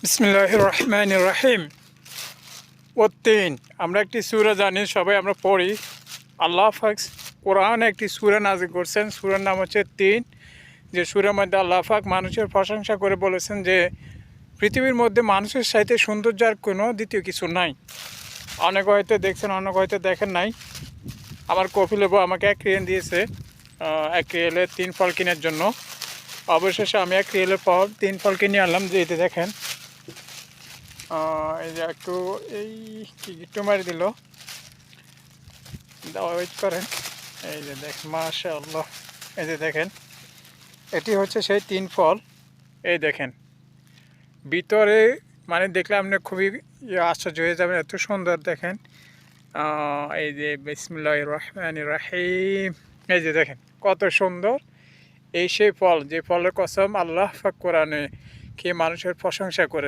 বিসমিল্লাহির রহমানির রহিম। তিন, আমরা একটি সূরা জানি, সবাই আমরা পড়ি। আল্লাহ পাক কোরআনে একটি সূরা নাযিল করছেন, সূরার নাম হচ্ছে তিন। যে সূরার মধ্যে আল্লাহ পাক মানুষের প্রশংসা করে বলেছেন যে পৃথিবীর মধ্যে মানুষের সাথে সৌন্দর্য আর কোনো দ্বিতীয় কিছু নাই। অনেকে হয়তো দেখছেন, অনেকে হয়তো দেখেন নাই। আমার কপিল বাবু আমাকে 1 রিয়াল দিয়েছে, 1 রিয়ালে 3 ফল কেনার জন্য। অবশেষে আমি 1 রিয়ালের ফল 3 ফল কিনে আনলাম। যে এতে দেখেন, এই যে একটু এই কি একটু মারি দিল, ওয়েট করেন। এই যে দেখেন, মাশাআল্লাহ। এই যে দেখেন, এটি হচ্ছে সেই 3 ফল। এই দেখেন ভিতরে, মানে দেখলে আপনি খুবই আশ্চর্য হয়ে যাবেন, এত সুন্দর দেখেন। এই যে বিসমিল্লাহির রহমানির রহিম। এই যে দেখেন কত সুন্দর। এই সেই ফল, যে ফলের কসম আল্লাহ পাক কোরআনে কে মানুষের প্রশংসা করেছে।